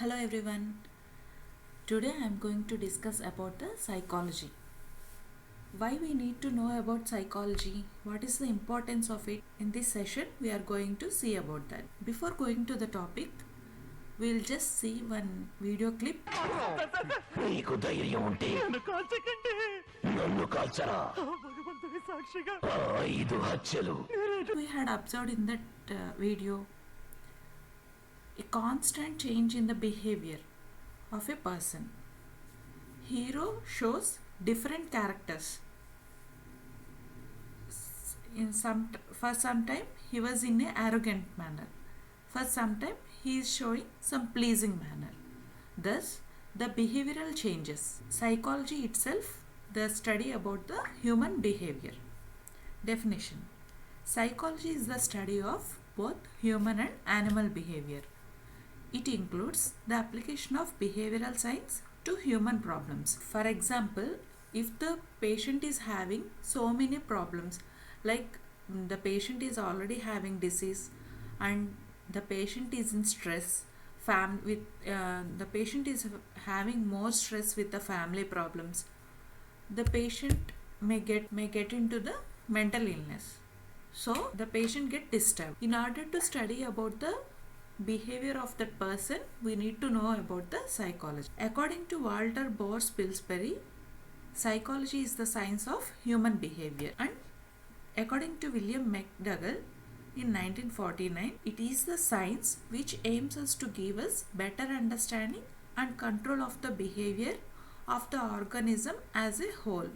Hello everyone. Today I am going to discuss about the psychology. Why we need to know about psychology? What is the importance of it? In this session we are going to see about that. Before going to the topic, we'll just see one video clip. నీకు ధైర్యం ఉంటే నన్ను కాల్చరా ఆ 5 హత్యలు We had observed in that video a constant change in the behavior of a person. Hero shows different characters. For some time he was in a arrogant manner. For some time he is showing some pleasing manner. Thus the behavioral changes. Psychology itself, the study about the human behavior. Definition: psychology is the study of both human and animal behavior. It includes the application of behavioral science to human problems. For example, if the patient is having so many problems, like the patient is already having disease and the patient is in stress, the patient is having more stress with the family problems, the patient may get into the mental illness. So the patient get disturbed. In order to study about the behavior of that person, we need to know about the psychology. According to Walter Bohr Pillsbury, psychology is the science of human behavior, and according to William McDougall in 1949, it is the science which aims us to give us better understanding and control of the behavior of the organism as a whole,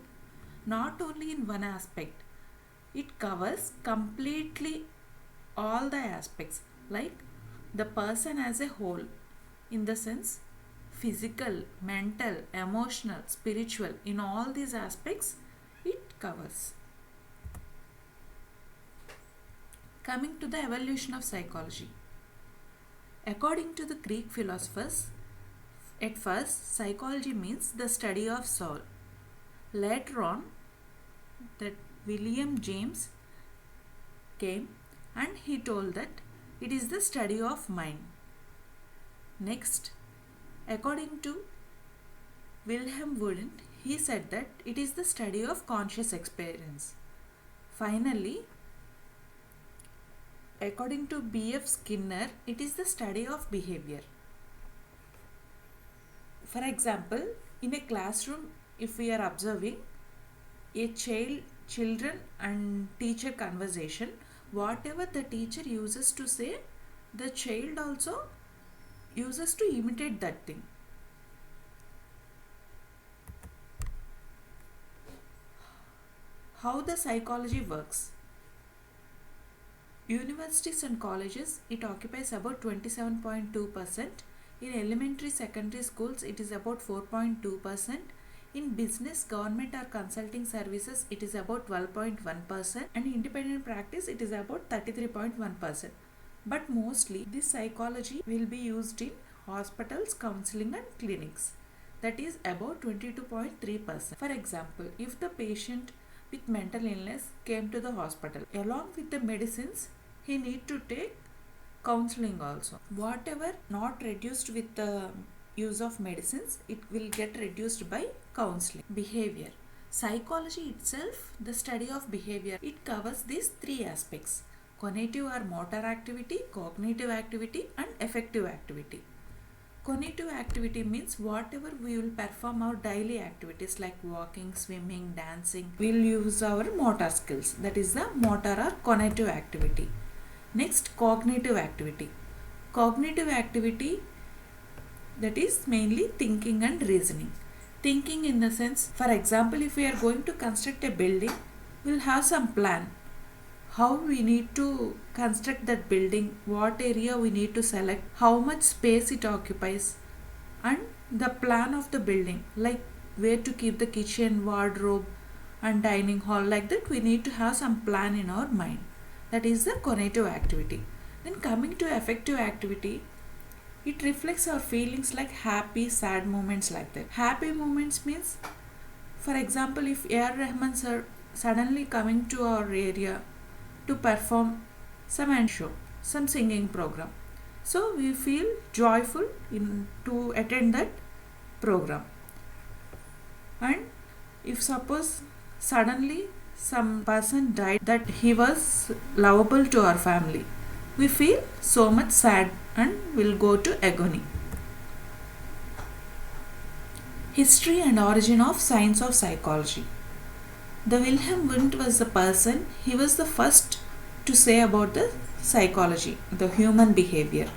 not only in one aspect. It covers completely all the aspects, like the person as a whole, in the sense physical, mental, emotional, spiritual. In all these aspects it covers. Coming to the evolution of psychology. According to the Greek philosophers, at first psychology means the study of soul. Later on, that William James came and he told that it is the study of mind. Next, according to Wilhelm Wundt, he said that it is the study of conscious experience. Finally, according to B.F. Skinner, it is the study of behavior. For example, in a classroom, if we are observing a children and teacher conversation, whatever the teacher uses to say, the child also uses to imitate that thing. How the psychology works. Universities and colleges, it occupies about 27.2%. In elementary secondary schools, it is about 4.2%. In business, government or consulting services, it is about 12.1%, and independent practice, it is about 33.1%. But mostly this psychology will be used in hospitals, counseling and clinics. That is about 22.3%. For example, if the patient with mental illness came to the hospital, along with the medicines, he need to take counseling also. Whatever not reduced with the use of medicines, it will get reduced by counseling. Behavior. Psychology itself, the study of behavior, it covers these three aspects: cognitive or motor activity, cognitive activity and affective activity. Cognitive activity means whatever we will perform our daily activities like walking, swimming, dancing, we'll use our motor skills. That is the motor or cognitive activity. Next, cognitive activity. Cognitive activity, that is mainly thinking and reasoning. Thinking in the sense, for example, if we are going to construct a building, we'll have some plan. How we need to construct that building, what area we need to select, how much space it occupies, and the plan of the building, like where to keep the kitchen, wardrobe and dining hall. Like that, we need to have some plan in our mind. That is the cognitive activity. Then coming to affective activity, it reflects our feelings like happy, sad moments, like that. Happy moments means, for example, if A.R. Rahman sir suddenly coming to our area to perform some show, some singing program, So we feel joyful to attend that program. And if suppose suddenly some person died that he was lovable to our family, we feel so much sad and will go to agony. History and origin of science of psychology. The Wilhelm Wundt was the person, he was the first to say about the psychology, the human behavior.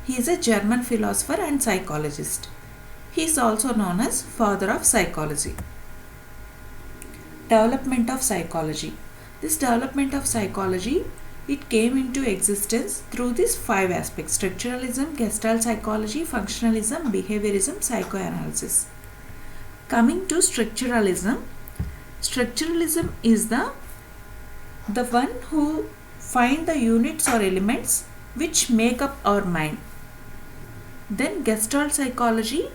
He is a German philosopher and psychologist. He is also known as father of psychology. Development of psychology. This development of psychology, it came into existence through these 5 aspects: structuralism, gestalt psychology, functionalism, behaviorism, psychoanalysis. Coming to structuralism, structuralism is the one who find the units or elements which make up our mind. Then gestalt psychology,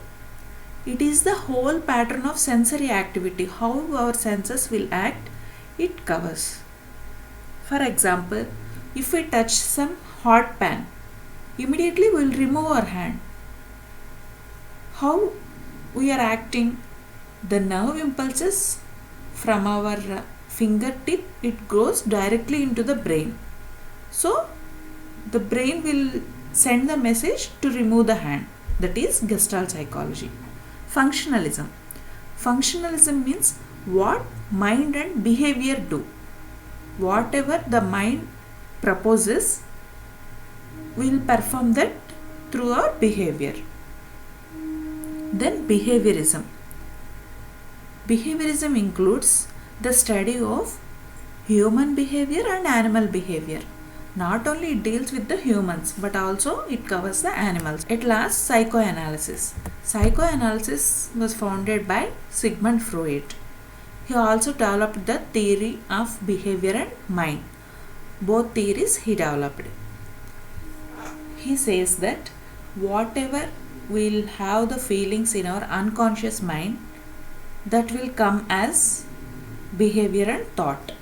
it is the whole pattern of sensory activity, how our senses will act, it covers. For example, if we touch some hot pan, immediately we will remove our hand. How we are acting? The nerve impulses from our fingertip, it goes directly into the brain. So the brain will send the message to remove the hand. That is gestalt psychology. Functionalism. Functionalism means what mind and behavior do. Whatever the mind proposes, we will perform that through our behavior. Then behaviorism. Behaviorism includes the study of human behavior and animal behavior. Not only it deals with the humans, but also it covers the animals. At last, psychoanalysis. Psychoanalysis was founded by Sigmund Freud. He also developed the theory of behavior and mind. Both theories he developed. He says that whatever will have the feelings in our unconscious mind, that will come as behavior and thought.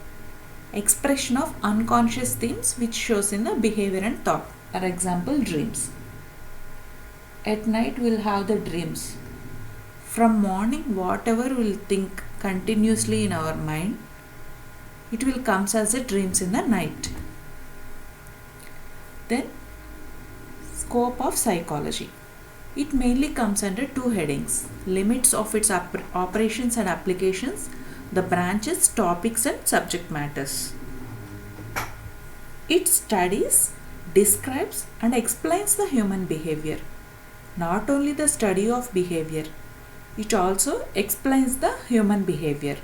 Expression of unconscious themes which shows in the behavior and thought. For example, dreams. At night we will have the dreams. From morning, whatever we will think continuously in our mind, it will come as a dreams in the night. Then scope of psychology. It mainly comes under 2 headings: limits of its operations and applications, the branches, topics and subject matters. It studies, describes and explains the human behavior. Not only the study of behavior, it also explains the human behavior,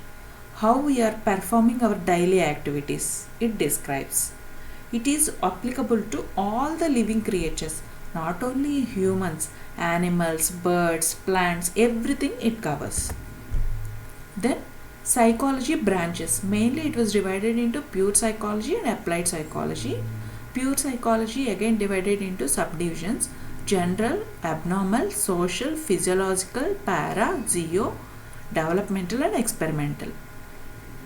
how we are performing our daily activities. It describes. It is applicable to all the living creatures, not only humans, animals, birds, plants, everything it covers. Then psychology branches. Mainly it was divided into pure psychology and applied psychology. Pure psychology again divided into subdivisions: general, abnormal, social, physiological, para, geo, developmental and experimental.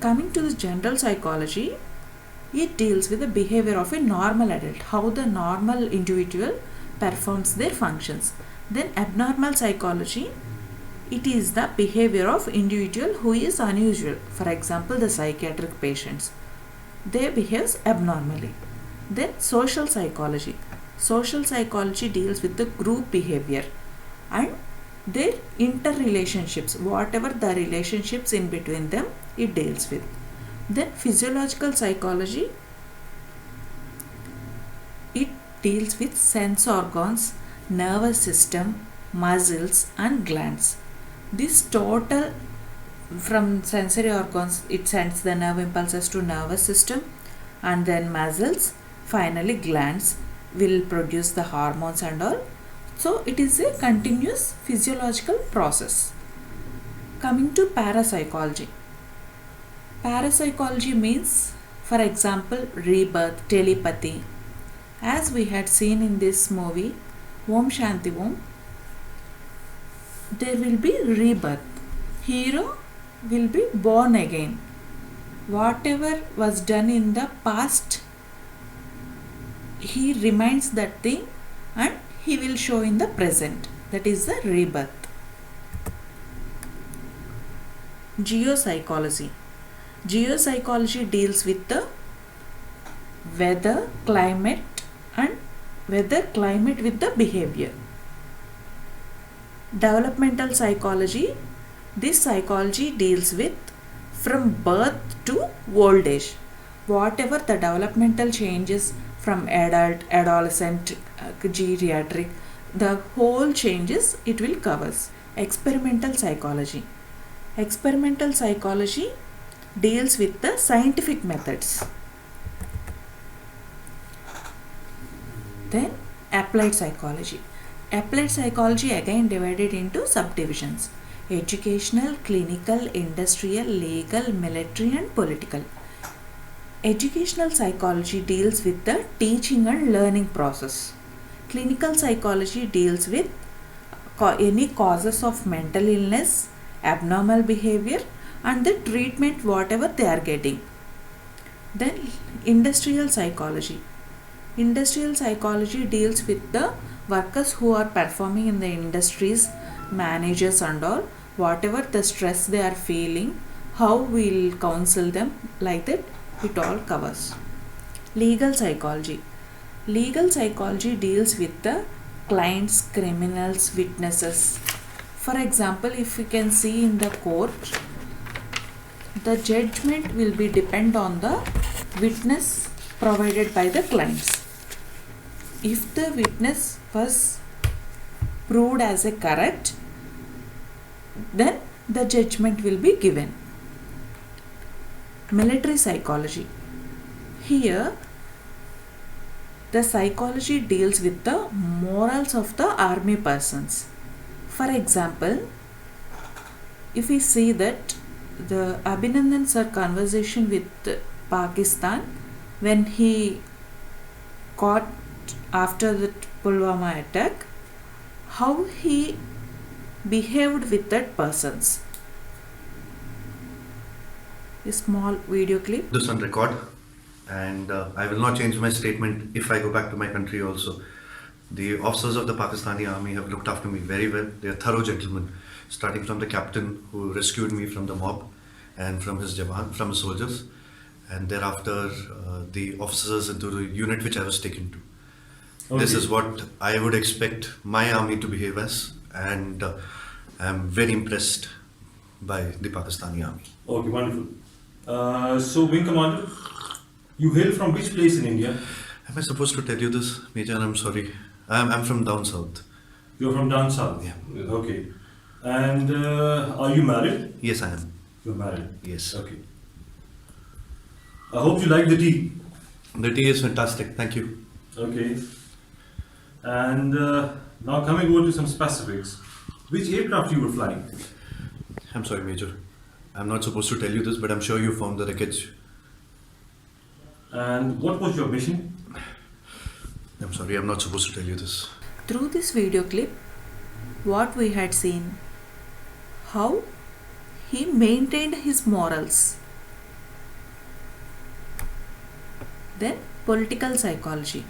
Coming to the general psychology, it deals with the behavior of a normal adult, how the normal individual performs their functions. Then abnormal psychology, it is the behavior of individual who is unusual. For example, the psychiatric patients, they behave abnormally. Then social psychology. Social psychology deals with the group behavior and their interrelationships, whatever the relationships in between them, it deals with. Then physiological psychology, it deals with sense organs, nervous system, muscles and glands. This total, from sensory organs, it sends the nerve impulses to nervous system, and then muscles, finally glands will produce the hormones and all. So it is a continuous physiological process. Coming to parapsychology. Parapsychology means, for example, rebirth, telepathy. As we had seen in this movie Om Shanti Om, there will be rebirth. Hero will be born again. Whatever was done in the past, he reminds that thing and he will show in the present, that is the rebirth. Geopsychology. Geopsychology deals with the weather, climate with the behavior. Developmental psychology. This psychology deals with from birth to old age. Whatever the developmental changes from adult, adolescent, geriatric, the whole changes it will covers. Experimental psychology. Experimental psychology deals with the scientific methods. Then applied psychology. Applied psychology again divided into subdivisions: educational, clinical, industrial, legal, military and political. Educational psychology deals with the teaching and learning process. Clinical psychology deals with any causes of mental illness, abnormal behavior and the treatment whatever they are getting. Then industrial psychology. Industrial psychology deals with the workers who are performing in the industries, managers and all, whatever the stress they are feeling, how we'll counsel them, like that it all covers. Legal psychology. Legal psychology deals with the clients, criminals, witnesses. For example, if we can see in the court, the judgment will be depend on the witness provided by the clients. If the witness was proved as a correct, then the judgment will be given. Military psychology. Here the psychology deals with the morals of the army persons. For example, if we see that the Abhinandan sir conversation with Pakistan when he caught after the Pulwama attack, how he behaved with that persons. A small video clip. This on record, and I will not change my statement if I go back to my country also. The officers of the Pakistani army have looked after me very well. They are thorough gentlemen, starting from the captain who rescued me from the mob and from his jawan, from his soldiers, and thereafter the officers into the unit which I was taken to. Okay. This is what I would expect my army to behave as, and I am very impressed by the Pakistani army. Okay, wonderful. So, Wing Commander, you hail from which place in India? Am I supposed to tell you this, Major? I'm sorry. I'm from down south. You're from down south? Yeah. Okay. And are you married? Yes, I am. You're married? Yes. Okay. I hope you like the tea. The tea is fantastic. Thank you. Okay. And now coming over to some specifics. Which aircraft you were flying? I'm sorry, Major. I'm not supposed to tell you this, but I'm sure you found the wreckage. And what was your mission? I'm sorry, I'm not supposed to tell you this. Through this video clip, what we had seen, how he maintained his morals. Then political psychology.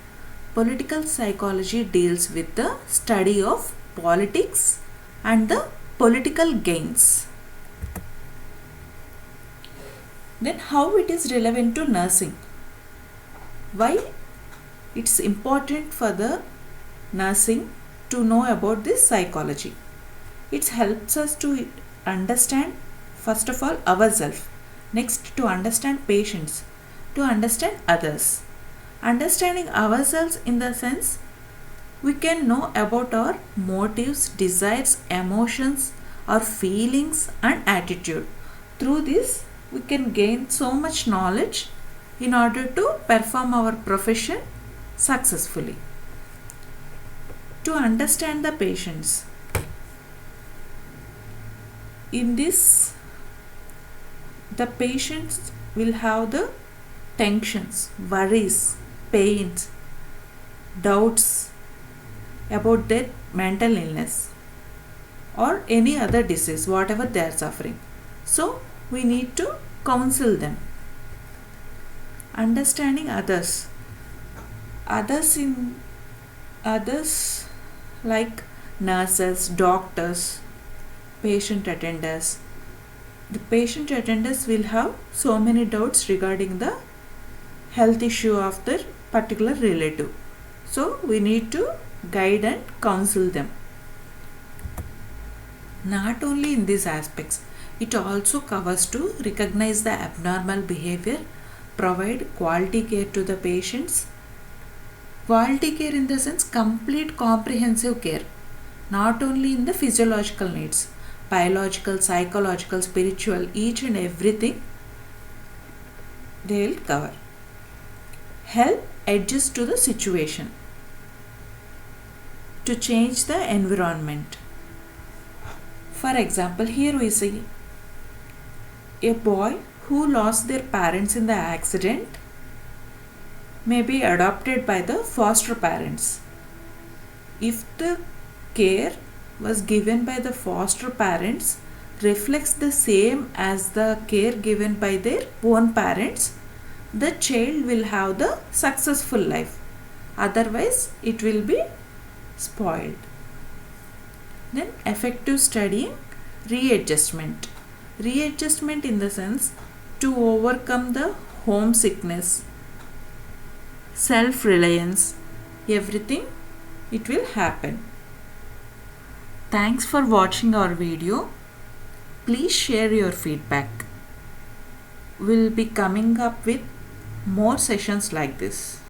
Political psychology deals with the study of politics and the political gains. Then how it is relevant to nursing. Why it's important for the nursing to know about this psychology. It helps us to understand first of all ourselves, next to understand patients, to understand others. Understanding ourselves in the sense we can know about our motives, desires, emotions, our feelings and attitude. Through this we can gain so much knowledge in order to perform our profession successfully. To understand the patients. In this, the patients will have the tensions, worries, pains, doubts about their mental illness or any other disease, whatever they are suffering. So, we need to counsel them. Understanding others. Others in Others like nurses, doctors, patient attenders. The patient attenders will have so many doubts regarding the health issue of their particular relative. So we need to guide and counsel them. Not only in these aspects, it also covers to recognize the abnormal behavior, provide quality care to the patients. Quality care in the sense complete comprehensive care, not only in the physiological needs, biological, psychological, spiritual, each and everything they will cover. Help adjust to the situation, to change the environment. For example, here we see a boy who lost their parents in the accident may be adopted by the foster parents. If the care was given by the foster parents reflects the same as the care given by their own parents, the child will have the successful life. Otherwise, it will be spoiled. Then effective studying, readjustment. Readjustment in the sense to overcome the homesickness, self-reliance, everything it will happen. Thanks for watching our video. Please share your feedback. We'll be coming up with more sessions like this.